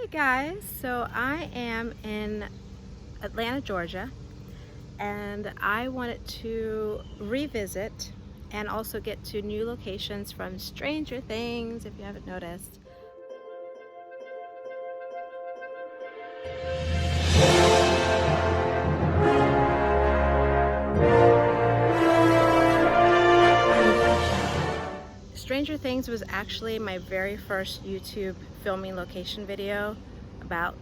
Hey guys, so I am in Atlanta, Georgia, and I wanted to revisit and also get to new locations from Stranger Things, if you haven't noticed. Stranger Things was actually my very first YouTube filming location video about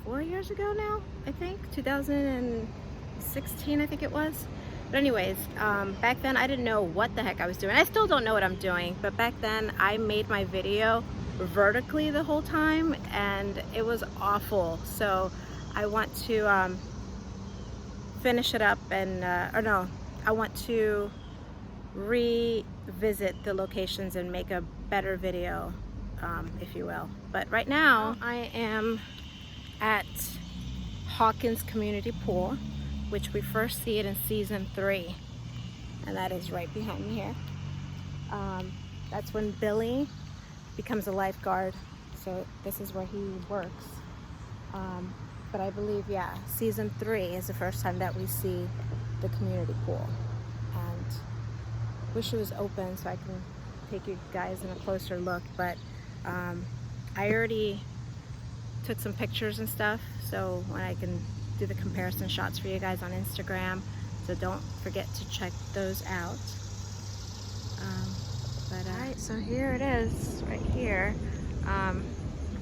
4 years ago now, I think, 2016 I think it was. But anyways, back then I didn't know what the heck I was doing. I still don't know what I'm doing, but back then I made my video vertically the whole time and it was awful. So I want to finish it up and, or no, I want to revisit the locations and make a better video, if you will. But right now I am at Hawkins Community Pool, which we first see it in season 3, and that is right behind me here. That's when Billy becomes a lifeguard, so this is where he works. But I believe, yeah, season 3 is the first time that we see the community pool, and wish it was open so I can take you guys in a closer look, but I already took some pictures and stuff, so when I can do the comparison shots for you guys on Instagram, so don't forget to check those out. Alright, so here it is, right here. Of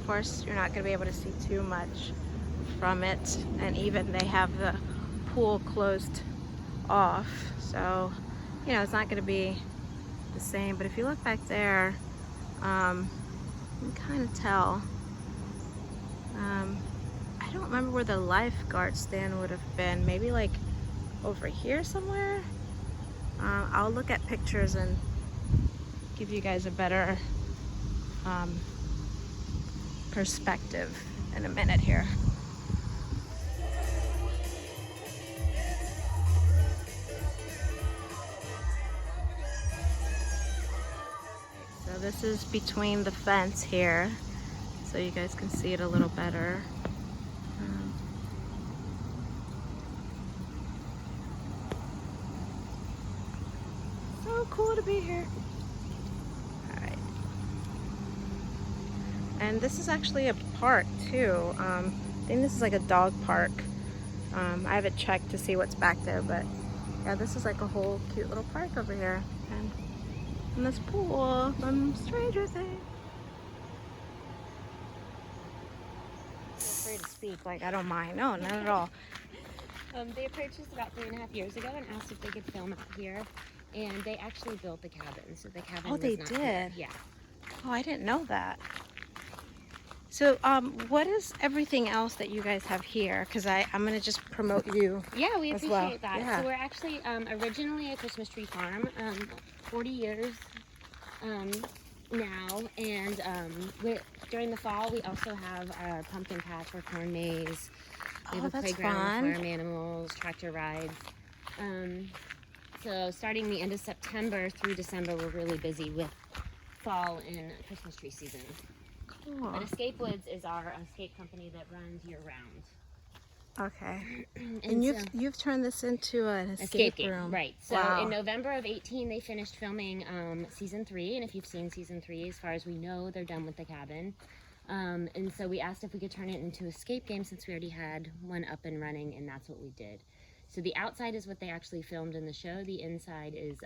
course, you're not going to be able to see too much from it, and even they have the pool closed off, so you know it's not going to be the same. But if you look back there, you can kind of tell. I don't remember where the lifeguard stand would have been. Maybe like over here somewhere. I'll look at pictures and give you guys a better perspective in a minute here. So this is between the fence here, so you guys can see it a little better. So cool to be here. Alright. And this is actually a park too. I think this is like a dog park. I haven't checked to see what's back there, but yeah, this is like a whole cute little park over here. And this pool from Stranger Things. I'm afraid to speak, like I don't mind. No, not at all. They approached us about 3.5 years ago and asked if they could film out here, and they actually built the cabin. So the cabin. Oh, they not did. Here. Yeah. Oh, I didn't know that. So, what is everything else that you guys have here? Because I'm gonna just promote you. Yeah, we as appreciate well. that. Yeah. So we're actually originally a Christmas tree farm, 40 years now, and during the fall we also have our pumpkin patch or corn maze. We have a playground with farm animals, tractor rides. So starting the end of September through December, we're really busy with fall and Christmas tree season. Cool. But Escape Woods is our escape company that runs year round. Okay. And you've turned this into an escape room. Right. So wow. In November of 2018, they finished filming season 3, and if you've seen season 3, as far as we know, they're done with the cabin. And so we asked if we could turn it into an escape game since we already had one up and running, and that's what we did. So the outside is what they actually filmed in the show. The inside is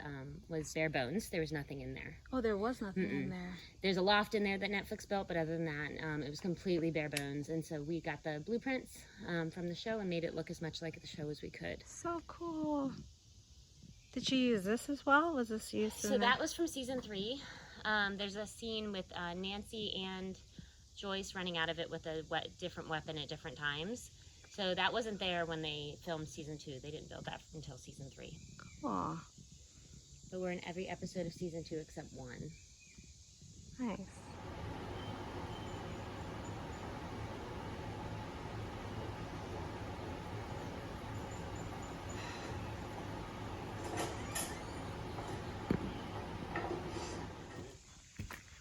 was bare bones. There was nothing in there. Oh, there was nothing in there. There's a loft in there that Netflix built, but other than that, it was completely bare bones. And so we got the blueprints from the show and made it look as much like the show as we could. So cool. Did you use this as well? Was this used? So that was from season 3. There's a scene with Nancy and Joyce running out of it with a different weapon at different times. So that wasn't there when they filmed season 2. They didn't build that until season 3. Cool. But we're in every episode of season 2 except 1. Nice.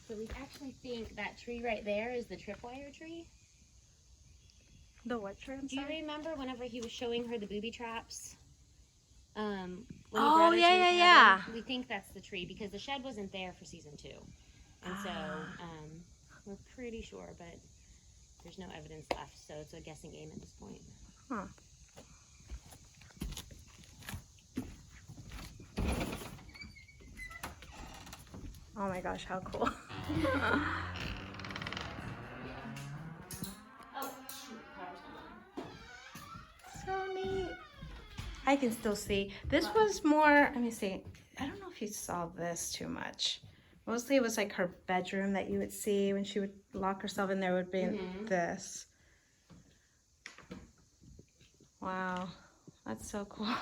So we actually think that tree right there is the tripwire tree. The what tree? Do you remember whenever he was showing her the booby traps? When he Oh, brought her yeah, to the yeah, cabin? We think that's the tree because the shed wasn't there for season 2. And so we're pretty sure, but there's no evidence left, so it's a guessing game at this point. Huh. Oh my gosh, how cool. Oh, shoot, power's gone. So neat. I can still see. This was more, let me see. I don't know if you saw this too much. Mostly it was like her bedroom that you would see when she would lock herself in there would be this. Wow, that's so cool.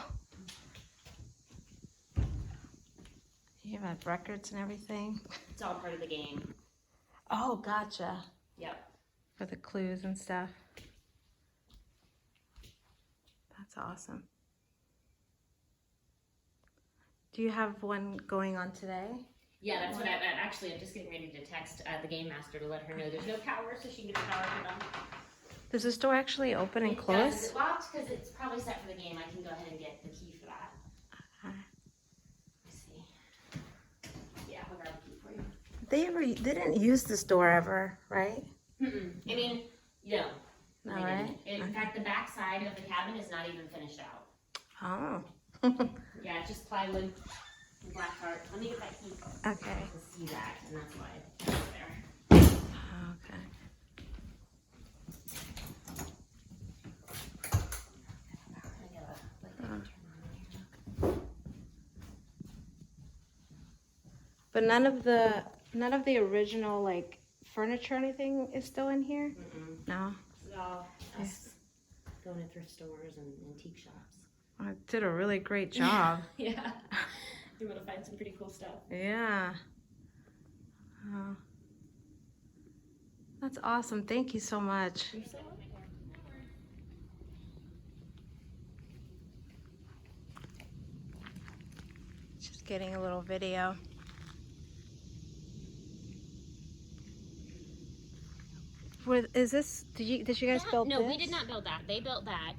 You have records and everything. It's all part of the game. Oh, gotcha. Yep. For the clues and stuff. That's awesome. Do you have one going on today? Yeah, that's what I'm just getting ready to text the game master to let her know there's no power so she can get her power turned on. Does this door actually open and close? Is it locked? Because it's probably set for the game. I can go ahead and get the key for that. Okay. Let's see. Yeah, I'll grab the key for you. They didn't use this door ever, right? I mean, no. No, right? In fact, the back side of the cabin is not even finished out. Oh. Yeah, it's just plywood and black tart. Let me get that key. Okay. To see that, and that's why it's there. Okay. But none of the original like furniture or anything is still in here? No. This is all us going to thrift stores and antique shops. I did a really great job. Yeah. You're able to find some pretty cool stuff. Yeah. Oh. That's awesome. Thank you so much. You're so welcome. Just getting a little video. Is this? Did you guys build this? No, we did not build that. They built that.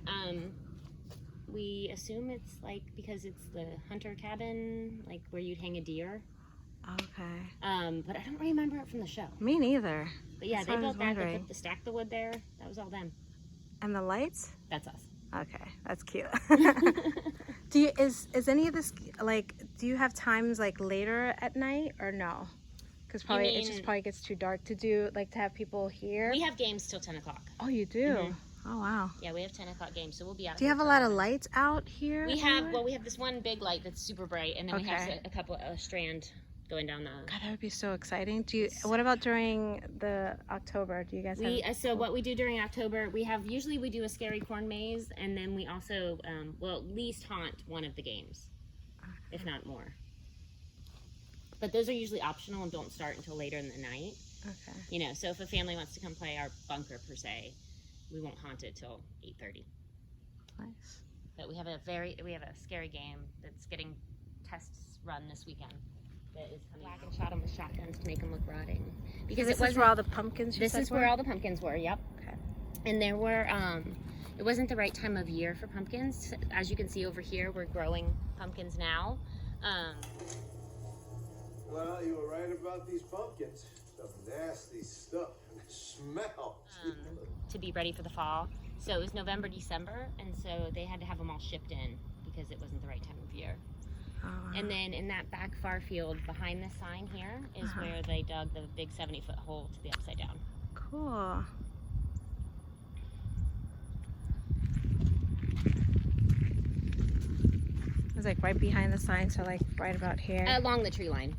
We assume it's like because it's the hunter cabin, like where you'd hang a deer. Okay. But I don't remember it from the show. Me neither. But yeah, That's they what I was built that. They wondering. put stacked the wood there. That was all them. And the lights? That's us. Okay, that's cute. Is any of this like? Do you have times like later at night or no? Because probably it just probably gets too dark to do like to have people here. We have games till 10 o'clock. Oh, you do? Oh wow. Yeah, we have 10 o'clock games, so we'll be out. Do you have a lot of lights out here? We have. Well, we have this one big light that's super bright, and then we have a couple strand going down the. God, that would be so exciting. What about during the October? Do you guys have? So what we do during October, usually we do a scary corn maze, and then we also at least haunt one of the games, if not more. But those are usually optional and don't start until later in the night. Okay. You know, so if a family wants to come play our bunker per se, we won't haunt it till 8:30. Nice. But we have a scary game that's getting tests run this weekend. That is coming black and shot them with shotguns to make them look rotting. Because this is where all the pumpkins. This is where all the pumpkins were. Yep. Okay. And there were. It wasn't the right time of year for pumpkins. As you can see over here, we're growing pumpkins now. Well, you were right about these pumpkins. Some nasty stuff. And the smell. To be ready for the fall. So it was November, December, and so they had to have them all shipped in because it wasn't the right time of year. And then in that back far field behind this sign here is where they dug the big 70-foot hole to the upside down. Cool. It was like right behind the sign, so like right about here. Along the tree line.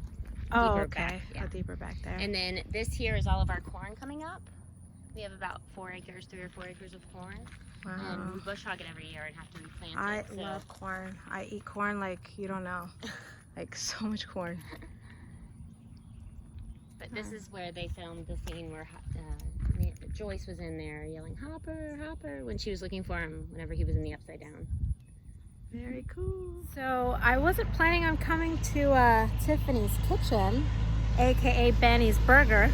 Oh, deeper okay. back, yeah. Deeper back there. And then this here is all of our corn coming up. We have about 3 or 4 acres of corn. Wow. And we bush hog it every year and have to replant I it. So. love corn. I eat corn like you don't know. Like so much corn. But this is where they filmed the scene where Joyce was in there yelling, "Hopper, Hopper," when she was looking for him whenever he was in the upside down. Very cool. So I wasn't planning on coming to Tiffanys Kitchen, aka Benny's Burger.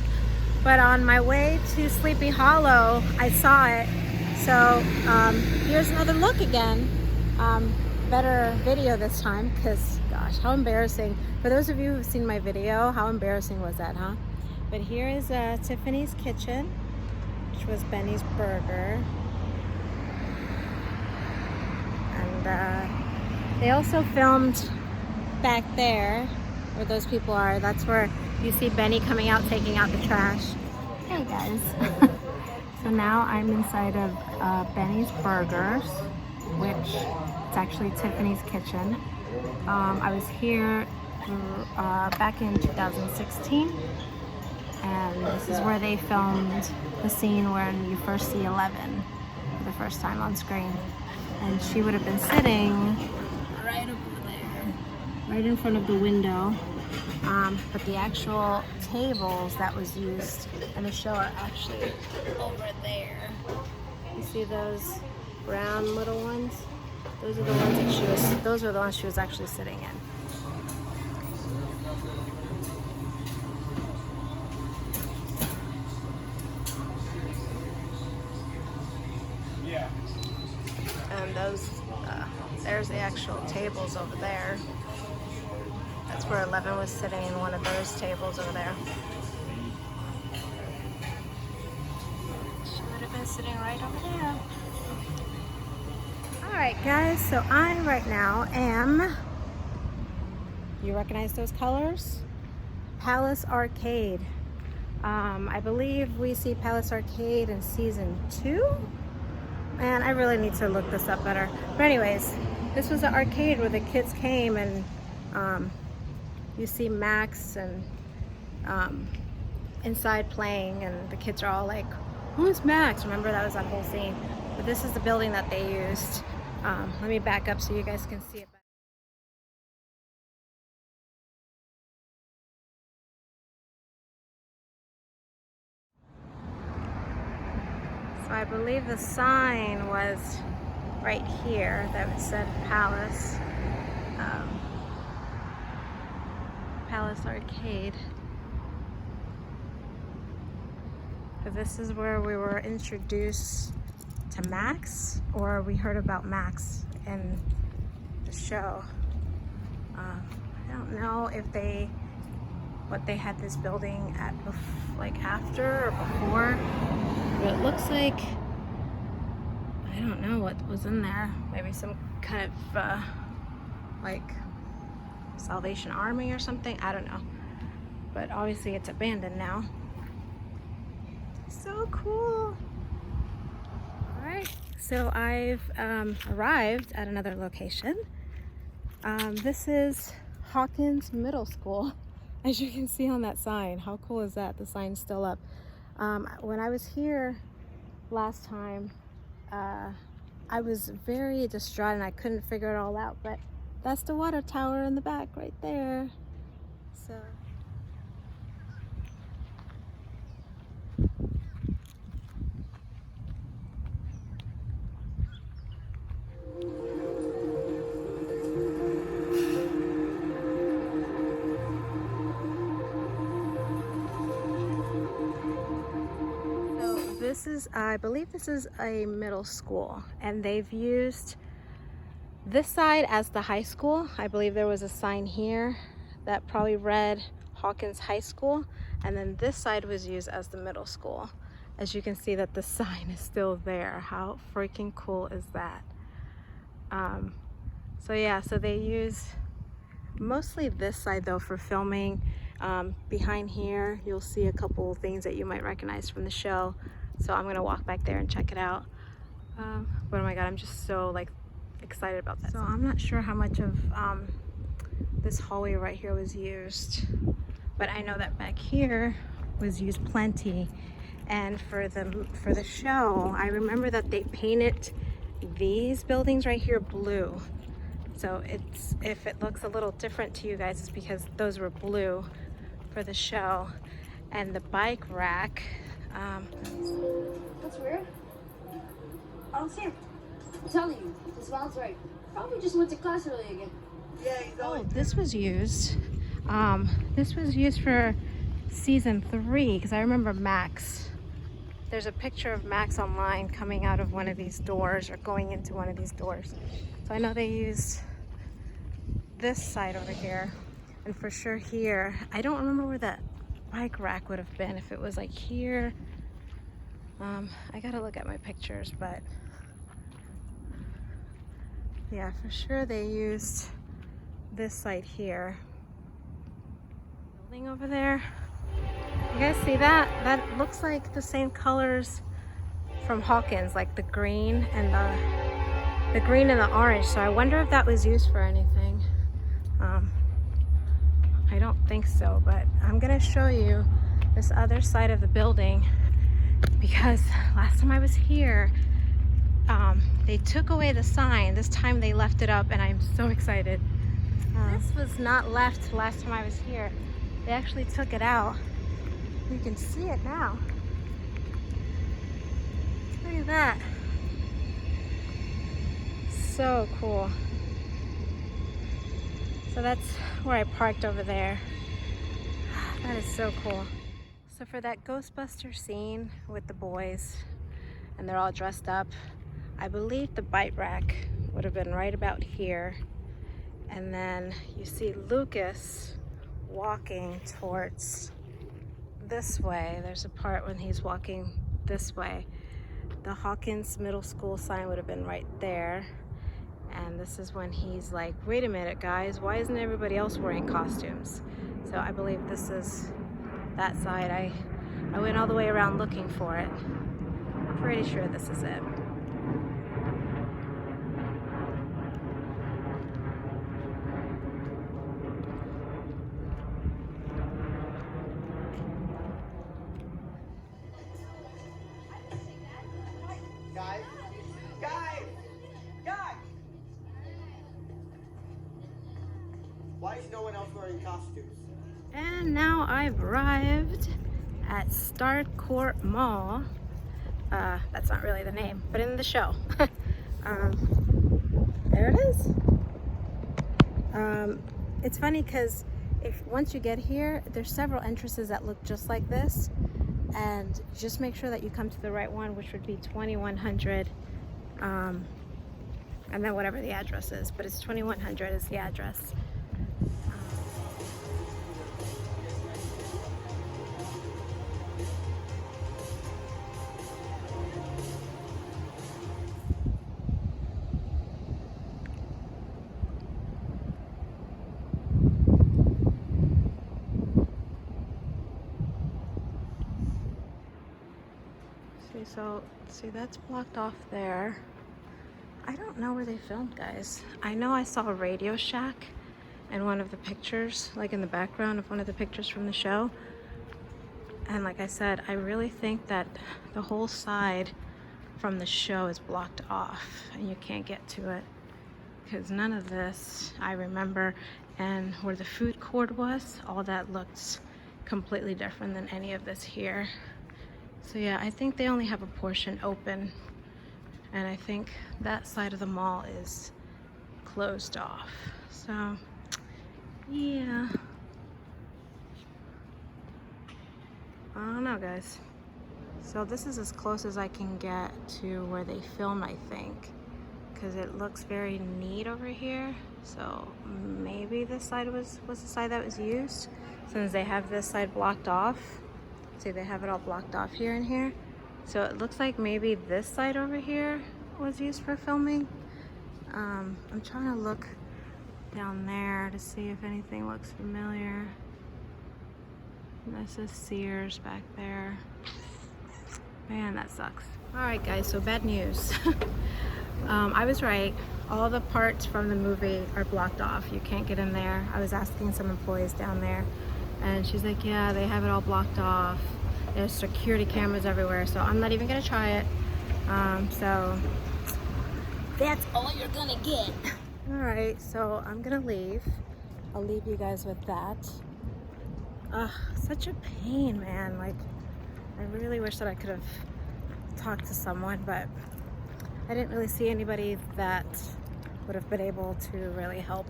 But on my way to Sleepy Hollow, I saw it. So here's another look again. Better video this time, because gosh, how embarrassing. For those of you who've seen my video, how embarrassing was that, huh? But here is Tiffanys Kitchen, which was Benny's Burger. And they also filmed back there where those people are. That's where you see Benny coming out, taking out the trash. Hey guys. So now I'm inside of Benny's Burgers, which it's actually Tiffanys Kitchen. I was here back in 2016, and this is where they filmed the scene when you first see Eleven for the first time on screen. And she would have been sitting right over there, right in front of the window. But the actual tables that was used in the show are actually over there. You see those brown little ones? Those are the ones that those are the ones she was actually sitting in. Yeah. And those, there's the actual tables over there. That's where 11 was sitting, in one of those tables over there. She would have been sitting right over there. Alright guys, so I right now am, you recognize those colors? Palace Arcade. I believe we see Palace Arcade in season 2. Man, I really need to look this up better. But anyways, this was an arcade where the kids came, and you see Max and inside playing, and the kids are all like, who's Max? Remember, that was that whole scene. But this is the building that they used. Let me back up so you guys can see it. So I believe the sign was right here that said Palace. Palace Arcade. Because this is where we were introduced to Max, or we heard about Max in the show. I don't know if what they had this building at, like after or before, but it looks like, I don't know what was in there. Maybe some kind of like Salvation Army or something, I don't know. But obviously it's abandoned now. So cool. Alright, so I've arrived at another location. This is Hawkins Middle School, as you can see on that sign. How cool is that? The sign's still up. When I was here last time, I was very distraught and I couldn't figure it all out, but that's the water tower in the back right there. So this is, I believe this is a middle school, and they've used this side as the high school. I believe there was a sign here that probably read Hawkins High School, and then this side was used as the middle school. As you can see that the sign is still there. How freaking cool is that? So yeah, so they use mostly this side though for filming. Behind here you'll see a couple things that you might recognize from the show. So I'm gonna walk back there and check it out. But oh my god, I'm just so like excited about that. So I'm not sure how much of this hallway right here was used, but I know that back here was used plenty. And for the show, I remember that they painted these buildings right here blue. So if it looks a little different to you guys, it's because those were blue for the show. And the bike rack. That's weird. I don't see him. I'm telling you, this sounds right. Probably just went to class early again. Yeah, he's oh, this was used. This was used for season 3, because I remember Max. There's a picture of Max online coming out of one of these doors or going into one of these doors. So I know they used this side over here, and for sure here. I don't remember where that bike rack would have been, if it was like here. I gotta look at my pictures, but yeah, for sure they used this side here. Building over there. You guys see that? That looks like the same colors from Hawkins, like the green and the green and the orange. So I wonder if that was used for anything. I don't think so, but I'm gonna show you this other side of the building, because last time I was here, they took away the sign. This time they left it up, and I'm so excited. This was not left last time I was here. They actually took it out. You can see it now. Look at that. So cool. So that's where I parked over there. That is so cool. So for that Ghostbuster scene with the boys, and they're all dressed up, I believe the bike rack would have been right about here. And then you see Lucas walking towards this way. There's a part when he's walking this way. The Hawkins Middle School sign would have been right there. And this is when he's like, wait a minute guys, why isn't everybody else wearing costumes? So I believe this is that side. I went all the way around looking for it. I'm pretty sure this is it. Why is no one else wearing costumes? And now I've arrived at Starcourt Mall. That's not really the name, but in the show. There it is. It's funny because once you get here, there's several entrances that look just like this, and just make sure that you come to the right one, which would be 2100, and then whatever the address is, but it's 2100 is the address. So, see, that's blocked off there. I don't know where they filmed, guys. I know I saw a Radio Shack in one of the pictures, like in the background of one of the pictures from the show. And like I said, I really think that the whole side from the show is blocked off and you can't get to it, because none of this I remember. And where the food court was, all that looked completely different than any of this here. So yeah, I think they only have a portion open, and I think that side of the mall is closed off. So yeah, I don't know, guys. So this is as close as I can get to where they film, I think, because it looks very neat over here. So maybe this side was the side that was used, since they have this side blocked off. See, they have it all blocked off here and here. So it looks like maybe this side over here was used for filming. I'm trying to look down there to see if anything looks familiar. This is Sears back there. Man, that sucks. All right, guys, so bad news. I was right. All the parts from the movie are blocked off. You can't get in there. I was asking some employees down there, and she's like, yeah, they have it all blocked off. There's security cameras everywhere, so I'm not even gonna try it. So that's all you're gonna get. All right, so I'm gonna leave. I'll leave you guys with that. Such a pain, man. Like, I really wish that I could have talked to someone, but I didn't really see anybody that would have been able to really help,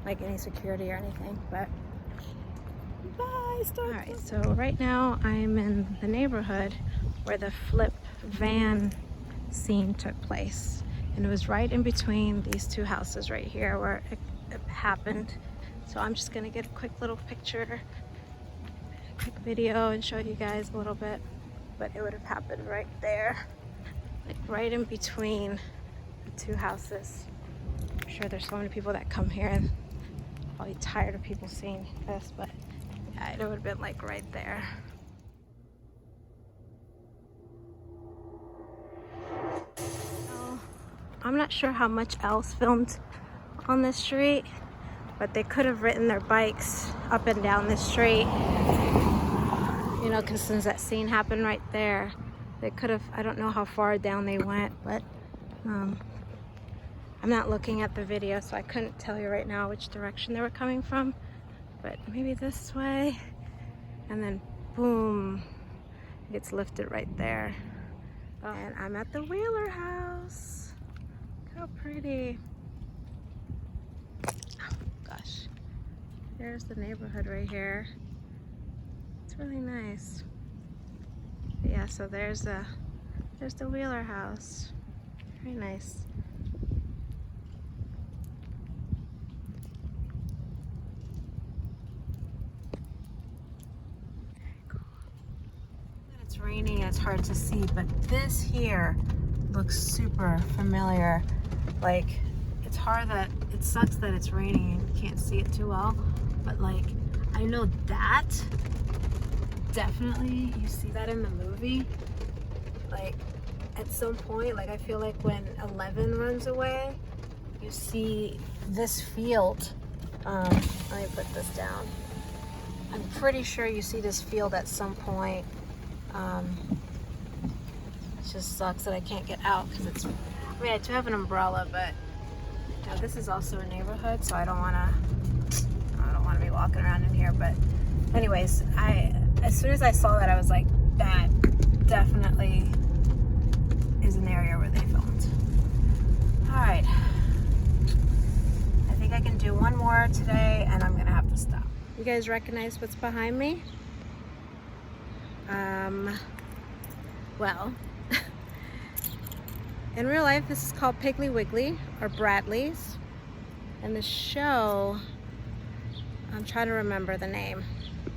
like any security or anything. But Bye, All right, so right now I'm in the neighborhood where the flip van scene took place. And it was right in between these two houses right here where it happened. So I'm just gonna get a quick little picture, a quick video and show you guys a little bit. But it would have happened right there, like right in between the two houses. I'm sure there's so many people that come here and probably tired of people seeing this, but yeah, it would have been like right there. So, I'm not sure how much else filmed on this street, but they could have ridden their bikes up and down this street. You know, because since that scene happened right there, they could have, I don't know how far down they went, but I'm not looking at the video, so I couldn't tell you right now which direction they were coming from, but maybe this way, and then boom, it gets lifted right there. And I'm at the Wheeler house. Look how pretty. Oh gosh, there's the neighborhood right here. It's really nice. But yeah, so there's the Wheeler house. Very nice. It's raining and it's hard to see, but this here looks super familiar. Like, it's hard that it sucks that it's raining and you can't see it too well, but like, I know that definitely you see that in the movie. Like, at some point, like, I feel like when 11 runs away, you see this field. Let me put this down. I'm pretty sure you see this field at some point. It just sucks that I can't get out because it's, I mean, I do have an umbrella, but you know, this is also a neighborhood, so I don't want to be walking around in here. But anyways, as soon as I saw that, I was like, that definitely is an area where they filmed. All right, I think I can do one more today and I'm gonna have to stop. You guys recognize what's behind me? Well, in real life, this is called Piggly Wiggly, or Bradley's. And the show, I'm trying to remember the name.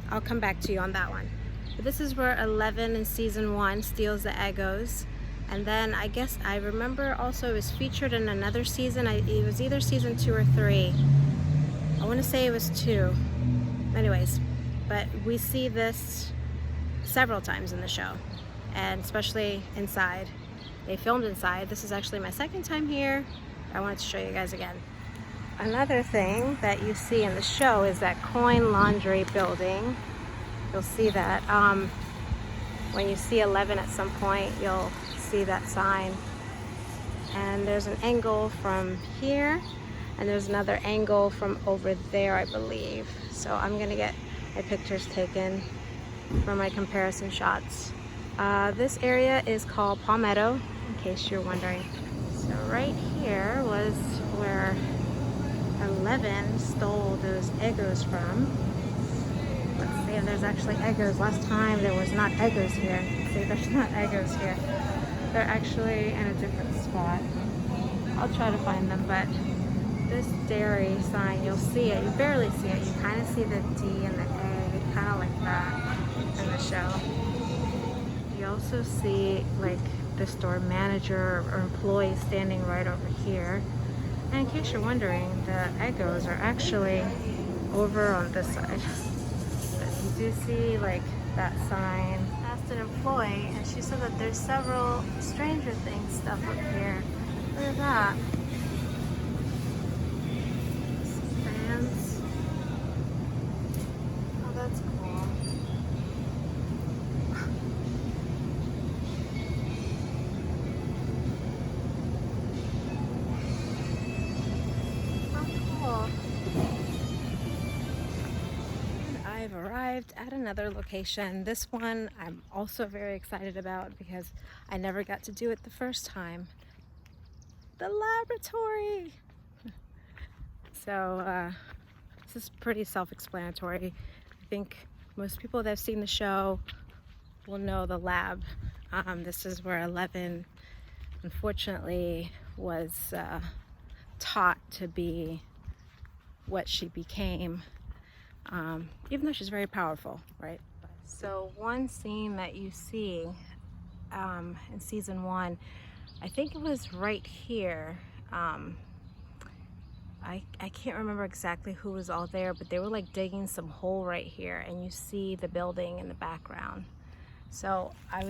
I'll come back to you on that one. But this is where 11 in season 1 steals the Eggos. And then I guess I remember also it was featured in another season. It was either season 2 or 3. I want to say it was 2. Anyways, but we see this several times in the show, and especially inside. They filmed inside. This is actually my second time here. I wanted to show you guys again. Another thing that you see in the show is that coin laundry building. You'll see that when you see 11 at some point, you'll see that sign. And there's an angle from here, and there's another angle from over there, I believe. So I'm gonna get my pictures taken for my comparison shots. This area is called Palmetto, in case you're wondering. So right here was where 11 stole those Eggos from. Let's see if there's actually Eggos. Last time there was not Eggos here. See, there's not Eggos here. They're actually in a different spot. I'll try to find them, but this dairy sign, you'll see it. You barely see it. You kind of see the D and the A, kind of like that in the show. You also see like the store manager or employee standing right over here. And in case you're wondering, the Eggos are actually over on this side. But you do see like that sign. I asked an employee and she said that there's several Stranger Things stuff up here. Look at that. Fans. Oh, that's cool. I've arrived at another location. This one I'm also very excited about because I never got to do it the first time. The laboratory! So this is pretty self-explanatory. think most people that have seen the show will know the lab. This is where 11 unfortunately was taught to be what she became, even though she's very powerful, right? So one scene that you see in season 1, I think it was right here. I can't remember exactly who was all there, but they were like digging some hole right here, and you see the building in the background. So I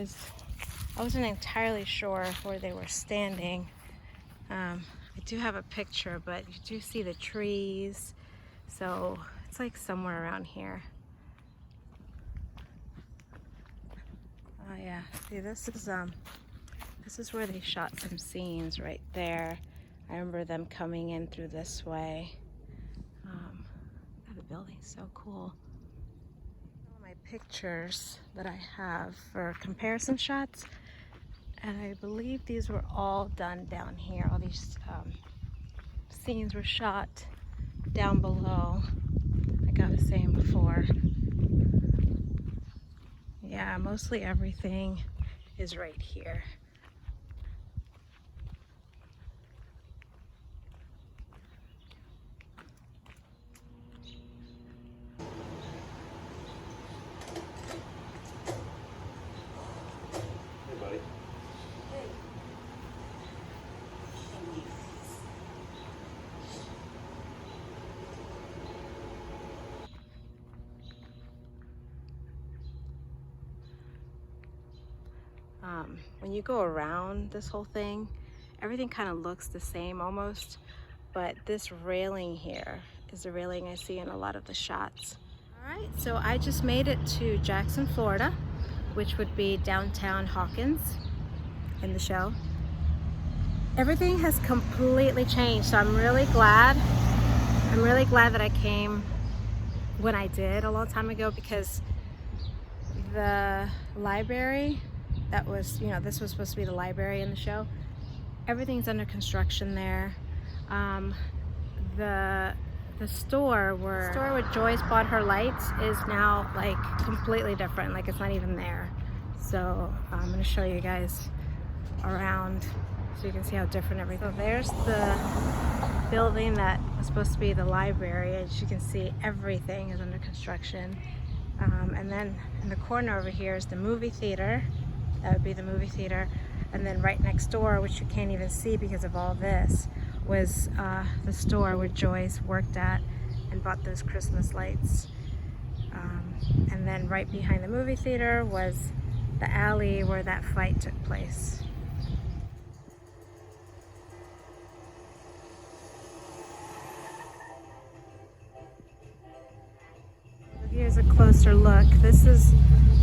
wasn't entirely sure where they were standing. I do have a picture, but you do see the trees, so it's like somewhere around here. Oh yeah, see, this is where they shot some scenes right there. I remember them coming in through this way. The building's so cool. All my pictures that I have for comparison shots, and I believe these were all done down here. All these scenes were shot down below, like I was saying before. Yeah, mostly everything is right here. Hey, buddy. When you go around this whole thing, everything kind of looks the same almost, but this railing here is the railing I see in a lot of the shots. All right, so I just made it to Jackson, Florida, which would be downtown Hawkins in the show. Everything has completely changed, so I'm really glad that I came when I did a long time ago, because the library that was, you know, this was supposed to be the library in the show, everything's under construction there. The store where Joyce bought her lights is now like completely different, like it's not even there. So I'm going to show you guys around so you can see how different everything. So there's the building that was supposed to be the library. As you can see, everything is under construction. And then in the corner over here is the movie theater. That would be the movie theater. And then right next door, which you can't even see because of all this, was the store where Joyce worked at and bought those Christmas lights. And then right behind the movie theater was the alley where that fight took place. Here's a closer look. This is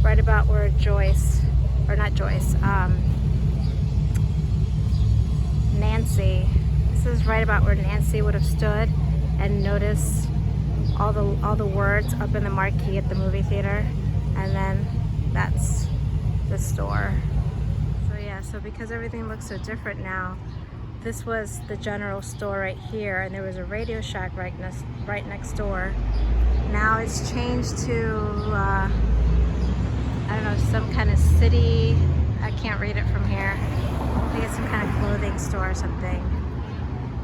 right about where Joyce, or not Joyce, Nancy. This is right about where Nancy would have stood and noticed all the words up in the marquee at the movie theater, and then that's the store. So yeah, so because everything looks so different now, this was the general store right here, and there was a Radio Shack right next door. Now it's changed to, I don't know, some kind of city. I can't read it from here. I think it's some kind of clothing store or something.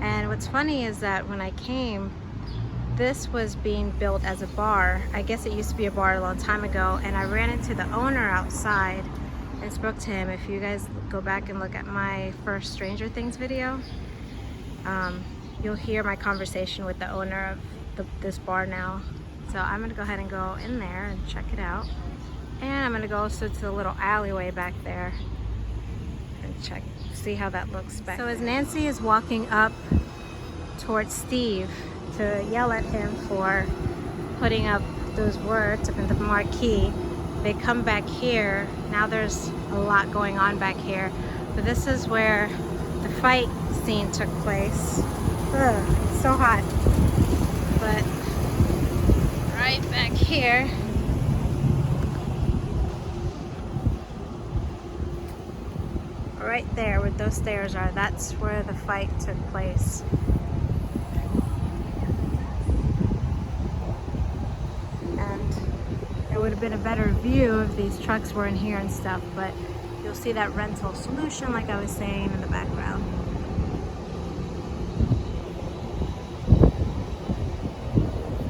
And what's funny is that when I came, this was being built as a bar. I guess it used to be a bar a long time ago, and I ran into the owner outside and spoke to him. If you guys go back and look at my first Stranger Things video, you'll hear my conversation with the owner of this bar now. So I'm gonna go ahead and go in there and check it out. And I'm gonna go also to the little alleyway back there and see how that looks back. So as Nancy is walking up towards Steve to yell at him for putting up those words up in the marquee, they come back here. Now there's a lot going on back here. But this is where the fight scene took place. Ugh, it's so hot. But right back here, right there where those stairs are, that's where the fight took place. And would have been a better view if these trucks were in here and stuff, but you'll see that rental solution like I was saying in the background.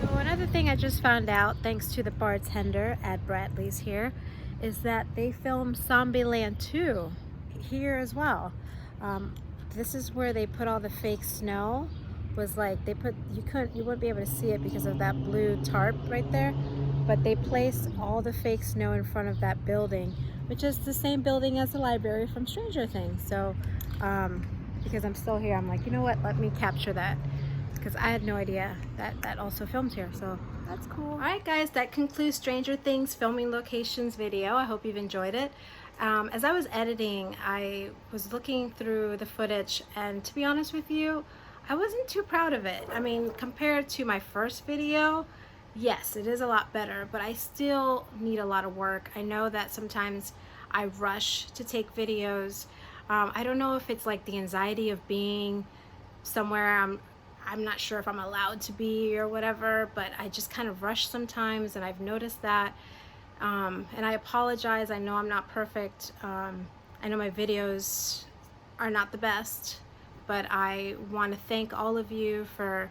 So another thing I just found out, thanks to the bartender at Bradley's here, is that they filmed Zombieland 2 here as well. This is where they put all the fake snow. Was like they put, you wouldn't be able to see it because of that blue tarp right there, but they placed all the fake snow in front of that building, which is the same building as the library from Stranger Things. So because I'm still here, I'm like, you know what, let me capture that, because I had no idea that that also filmed here. So that's cool. All right guys, that concludes Stranger Things filming locations video. I hope you've enjoyed it. As I was editing, I was looking through the footage, and to be honest with you, I wasn't too proud of it. I mean, compared to my first video, yes, it is a lot better, but I still need a lot of work. I know that sometimes I rush to take videos. I don't know if it's like the anxiety of being somewhere I'm not sure if I'm allowed to be or whatever, but I just kind of rush sometimes, and I've noticed that. And I apologize. I know I'm not perfect. I know my videos are not the best, but I want to thank all of you for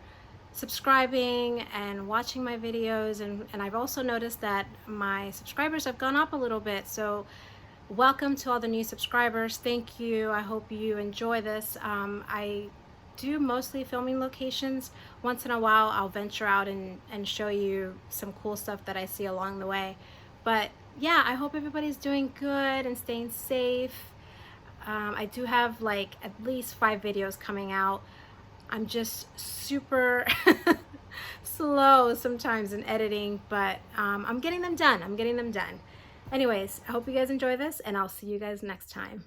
subscribing and watching my videos, and I've also noticed that my subscribers have gone up a little bit, so welcome to all the new subscribers. Thank you. I hope you enjoy this. I do mostly filming locations. Once in a while I'll venture out and show you some cool stuff that I see along the way, but yeah, I hope everybody's doing good and staying safe. I do have like at least 5 videos coming out. I'm just super slow sometimes in editing, but I'm getting them done. Anyways, I hope you guys enjoy this, and I'll see you guys next time.